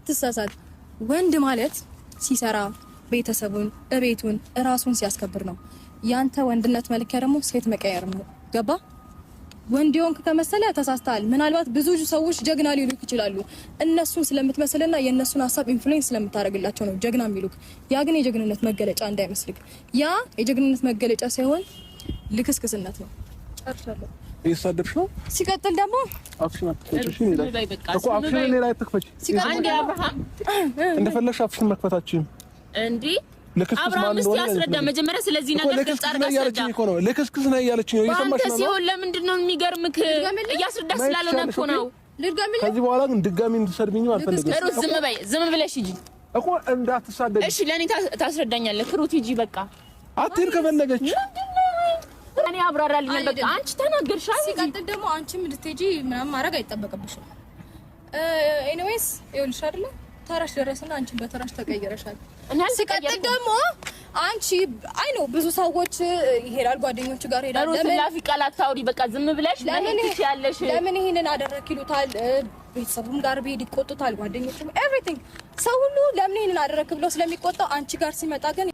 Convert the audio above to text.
እንዳትሳሳት ወንድ ማለት ሲሰራ ቤተሰቡን እቤቱን ራሱን ሲያስከብር ነው ያንተ ወንድነት መልክ ደግሞ ሴት መቀየር ነው ገባ ወንድ ይሆንክ ከመሰለ ተሳስተሃል ምናልባት ብዙ ሰዎች ጀግና ሊሉክ ይችላሉ እነሱን ስለምትመስልና የነሱን ሐሳብ ኢንፍሉዌንስ ስለምታረጋግላቸው ነው ጀግና የሚሉክ ያ ግን የጀግንነት መገለጫ እንዳይመስልክ ያ የጀግንነት መገለጫ ሳይሆን ልክስክስነት ነው ጨርሻለሁ ይሳደብሽ ነው ሲቀጥል ደግሞ አፍሽን አትፈቺ እኮ አፍሽን ላይ አትክፈቺ አንዴ አብርሃም እንደፈለግሽ አፍሽን መክፈታችን እንዴ አብርሃም እስቲ አስረዳ መጀመሪያ ስለዚህ ነገር ግልጽ አድርጋ አስረዳ ለክስክስ ነው ያለችኝ ነው እየሰማሽ ነው ሲሆን ለምንድን ነው የሚገርምክ እያስረዳ ስላልሆነ እኮ ነው ልድገምልህ ከዚህ በኋላ ግን ድጋሚ እንድትሰድብኝ አልፈልግም ሩት ዝም ብለሽ ሂጂ እኮ እንዳትሳደብ እሺ ለኔ ታስረዳኛለህ ሩት ሂጂ በቃ አትሄድ ከፈለገች እኔ አብራራልኝ በቃ አንቺ ተናገርሽ ሲቀጥል ደግሞ አንቺም ልትሄጂ ምናምን ማድረግ አይጠበቅብሽም ኤኒዌይስ ይኸውልሽ አይደለ ተራሽ ደረስና አንቺ በተራሽ ተቀየረሻል ሲቀጥል ደግሞ አንቺ አይ ነው ብዙ ሰዎች ይሄዳል ጓደኞች ጋር ሄዳል ለምን ላፊ ቃላት ታውሪ በቃ ዝም ብለሽ ለምን ትያለሽ ለምን ይሄንን አደረክ ይሉታል ቤተሰቡም ጋር ቢሄድ ይቆጡታል ጓደኞቹም ኤቭሪቲንግ ሰው ሁሉ ለምን ይሄንን አደረክ ብሎ ስለሚቆጣው አንቺ ጋር ሲመጣ ግን